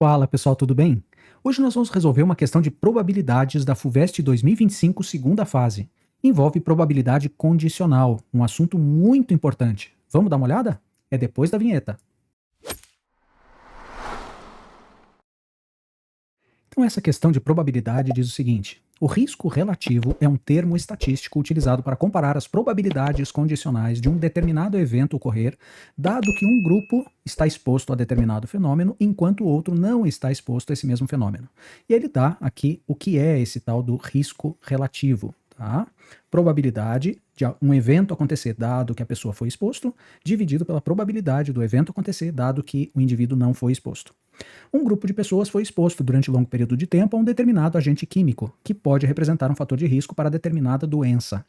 Fala pessoal, tudo bem? Hoje nós vamos resolver uma questão de probabilidades da FUVEST 2025, segunda fase. Envolve probabilidade condicional, um assunto muito importante. Vamos dar uma olhada? É depois da vinheta. Então, essa questão de probabilidade diz o seguinte: o risco relativo é um termo estatístico utilizado para comparar as probabilidades condicionais de um determinado evento ocorrer, dado que um grupo está exposto a determinado fenômeno, enquanto o outro não está exposto a esse mesmo fenômeno. E ele dá aqui o que é esse tal do risco relativo. Tá? Probabilidade de um evento acontecer dado que a pessoa foi exposto, dividido pela probabilidade do evento acontecer dado que o indivíduo não foi exposto. Um grupo de pessoas foi exposto durante longo período de tempo a um determinado agente químico, que pode representar um fator de risco para determinada doença.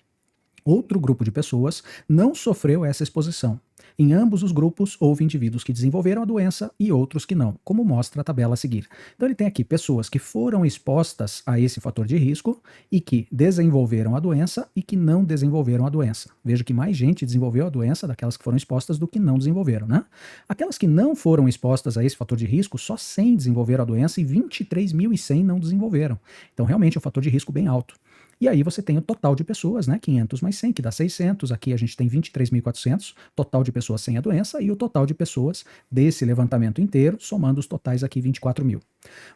Outro grupo de pessoas não sofreu essa exposição. Em ambos os grupos, houve indivíduos que desenvolveram a doença e outros que não, como mostra a tabela a seguir. Então, ele tem aqui pessoas que foram expostas a esse fator de risco e que desenvolveram a doença e que não desenvolveram a doença. Veja que mais gente desenvolveu a doença daquelas que foram expostas do que não desenvolveram, né? Aquelas que não foram expostas a esse fator de risco, só 100 desenvolveram a doença e 23.100 não desenvolveram. Então, realmente é um fator de risco bem alto. E aí você tem o total de pessoas, né, 500 mais 100, que dá 600, aqui a gente tem 23.400, total de pessoas sem a doença, e o total de pessoas desse levantamento inteiro, somando os totais aqui 24.000.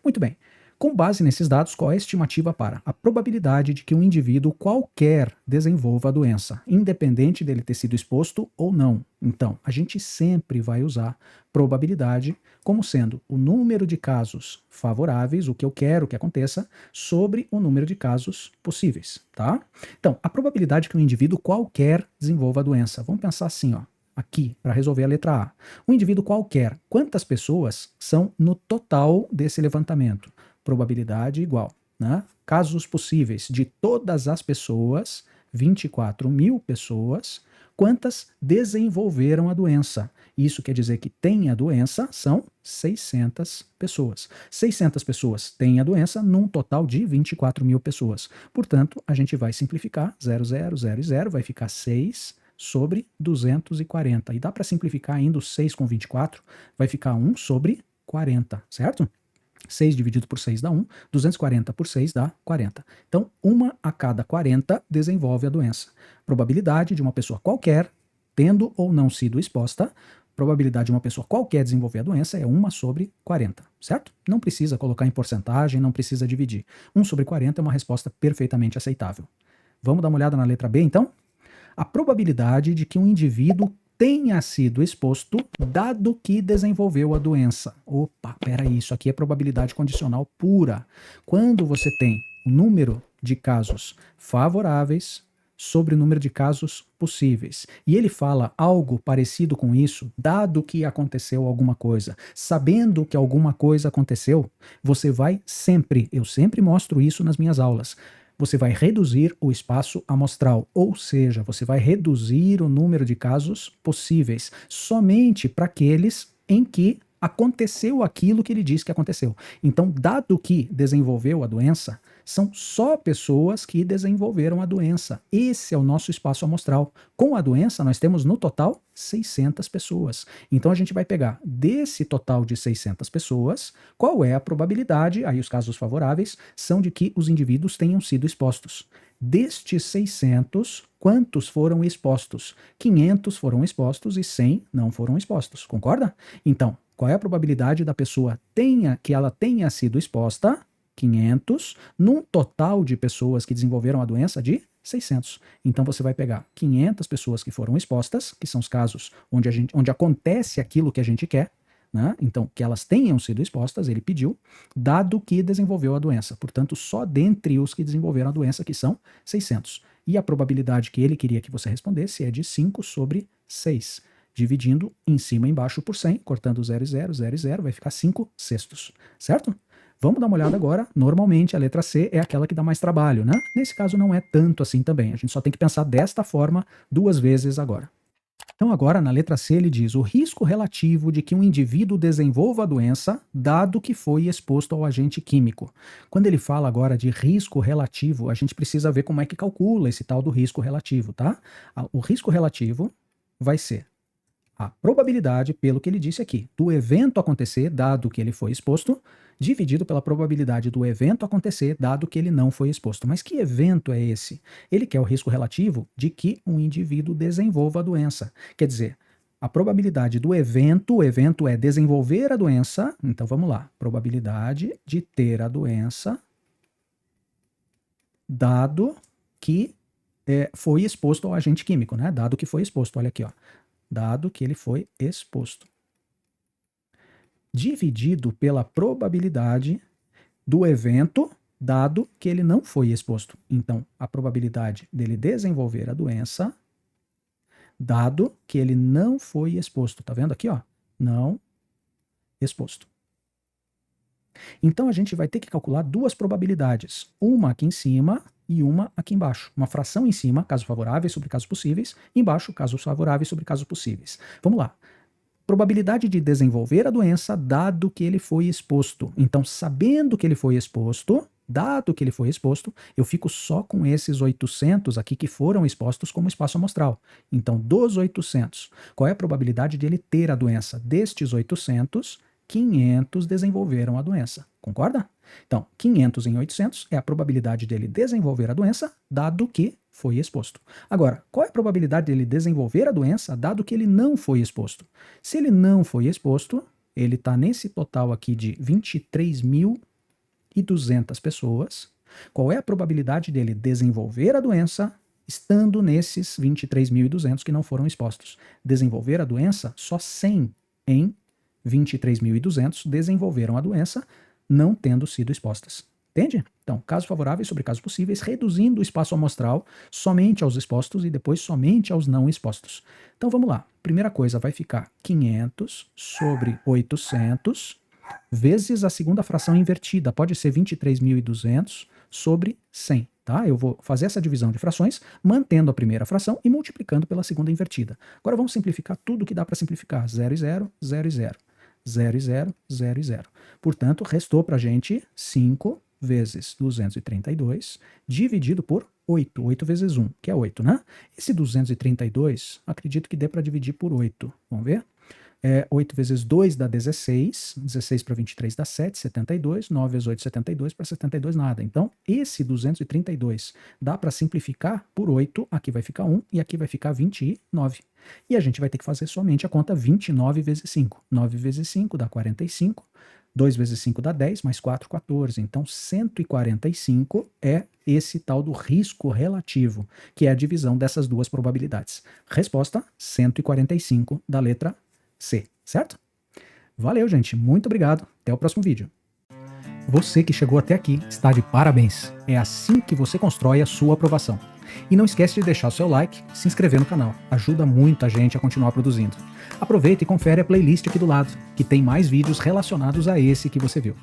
Muito bem. Com base nesses dados, qual é a estimativa para a probabilidade de que um indivíduo qualquer desenvolva a doença, independente dele ter sido exposto ou não? Então, a gente sempre vai usar probabilidade como sendo o número de casos favoráveis, o que eu quero que aconteça, sobre o número de casos possíveis, tá? Então, a probabilidade que um indivíduo qualquer desenvolva a doença. Vamos pensar assim, ó. Aqui, para resolver a letra A. Um indivíduo qualquer, quantas pessoas são no total desse levantamento? Probabilidade igual, né? Casos possíveis de todas as pessoas, 24.000 pessoas, quantas desenvolveram a doença? Isso quer dizer que tem a doença são 600 pessoas. 600 pessoas têm a doença num total de 24.000 pessoas. Portanto, a gente vai simplificar, 0, 0, 0, vai ficar 6 sobre 240. E dá para simplificar ainda o 6 com 24, vai ficar 1 sobre 40, certo? 6 dividido por 6 dá 1, 240 por 6 dá 40. Então, uma a cada 40 desenvolve a doença. Probabilidade de uma pessoa qualquer, tendo ou não sido exposta, probabilidade de uma pessoa qualquer desenvolver a doença é 1 sobre 40, certo? Não precisa colocar em porcentagem, não precisa dividir. 1 sobre 40 é uma resposta perfeitamente aceitável. Vamos dar uma olhada na letra B, então? A probabilidade de que um indivíduo tenha sido exposto, dado que desenvolveu a doença. Opa, peraí, isso aqui é probabilidade condicional pura. Quando você tem o número de casos favoráveis sobre o número de casos possíveis, e ele fala algo parecido com isso, dado que aconteceu alguma coisa, sabendo que alguma coisa aconteceu, você vai sempre, eu sempre mostro isso nas minhas aulas, você vai reduzir o espaço amostral, ou seja, você vai reduzir o número de casos possíveis somente para aqueles em que aconteceu aquilo que ele diz que aconteceu. Então, dado que desenvolveu a doença, são só pessoas que desenvolveram a doença. Esse é o nosso espaço amostral. Com a doença, nós temos no total 600 pessoas. Então, a gente vai pegar desse total de 600 pessoas, qual é a probabilidade, aí os casos favoráveis, são de que os indivíduos tenham sido expostos. Destes 600, quantos foram expostos? 500 foram expostos e 100 não foram expostos. Concorda? Então, qual é a probabilidade da pessoa que ela tenha sido exposta? 500, num total de pessoas que desenvolveram a doença de 600. Então você vai pegar 500 pessoas que foram expostas, que são os casos onde acontece aquilo que a gente quer, né? Então que elas tenham sido expostas, ele pediu, dado que desenvolveu a doença. Portanto, só dentre os que desenvolveram a doença, que são 600. E a probabilidade que ele queria que você respondesse é de 5 sobre 6. Dividindo em cima e embaixo por 100, cortando 0 e 0, 0 e 0, vai ficar 5 sextos, certo? Vamos dar uma olhada agora. Normalmente a letra C é aquela que dá mais trabalho, né? Nesse caso não é tanto assim também. A gente só tem que pensar desta forma 2 vezes agora. Então agora na letra C ele diz o risco relativo de que um indivíduo desenvolva a doença dado que foi exposto ao agente químico. Quando ele fala agora de risco relativo, a gente precisa ver como é que calcula esse tal do risco relativo, tá? O risco relativo vai ser a probabilidade, pelo que ele disse aqui, do evento acontecer, dado que ele foi exposto, dividido pela probabilidade do evento acontecer, dado que ele não foi exposto. Mas que evento é esse? Ele quer o risco relativo de que um indivíduo desenvolva a doença. Quer dizer, a probabilidade do evento, o evento é desenvolver a doença, então vamos lá, probabilidade de ter a doença, dado que foi exposto ao agente químico, né? Dado que foi exposto, olha aqui, ó. Dado que ele foi exposto. Dividido pela probabilidade do evento, dado que ele não foi exposto. Então, a probabilidade dele desenvolver a doença, dado que ele não foi exposto. Tá vendo aqui, ó? Não exposto. Então, a gente vai ter que calcular duas probabilidades. Uma aqui em cima e uma aqui embaixo. Uma fração em cima, casos favoráveis sobre casos possíveis, embaixo, casos favoráveis sobre casos possíveis. Vamos lá. Probabilidade de desenvolver a doença dado que ele foi exposto. Então, sabendo que ele foi exposto, dado que ele foi exposto, eu fico só com esses 800 aqui que foram expostos como espaço amostral. Então, dos 800, qual é a probabilidade de ele ter a doença? Destes 800, 500 desenvolveram a doença. Concorda? Então, 500 em 800 é a probabilidade dele desenvolver a doença, dado que foi exposto. Agora, qual é a probabilidade dele desenvolver a doença, dado que ele não foi exposto? Se ele não foi exposto, ele está nesse total aqui de 23.200 pessoas. Qual é a probabilidade dele desenvolver a doença, estando nesses 23.200 que não foram expostos? Desenvolver a doença, só 100 em 23.200 desenvolveram a doença, não tendo sido expostas. Entende? Então, casos favoráveis sobre casos possíveis, reduzindo o espaço amostral somente aos expostos e depois somente aos não expostos. Então, vamos lá. Primeira coisa, vai ficar 500 sobre 800 vezes a segunda fração invertida. Pode ser 23.200 sobre 100. Tá? Eu vou fazer essa divisão de frações, mantendo a primeira fração e multiplicando pela segunda invertida. Agora vamos simplificar tudo que dá para simplificar. 0 e 0, 0 e 0. 0 e 0, 0 e 0. Portanto, restou para a gente 5 vezes 232, dividido por 8. 8 vezes 1, que é 8, né? Esse 232, acredito que dê para dividir por 8. Vamos ver? 8 vezes 2 dá 16. 16 para 23 dá 7, 72. 9 vezes 8, 72. Para 72, nada. Então, esse 232 dá para simplificar por 8. Aqui vai ficar 1 e aqui vai ficar 29. E a gente vai ter que fazer somente a conta 29 vezes 5. 9 vezes 5 dá 45. 2 vezes 5 dá 10, mais 4, 14. Então, 145 é esse tal do risco relativo, que é a divisão dessas duas probabilidades. Resposta, 145 da letra C, certo? Valeu, gente. Muito obrigado. Até o próximo vídeo. Você que chegou até aqui está de parabéns. É assim que você constrói a sua aprovação. E não esquece de deixar o seu like, se inscrever no canal. Ajuda muita gente a continuar produzindo. Aproveita e confere a playlist aqui do lado, que tem mais vídeos relacionados a esse que você viu.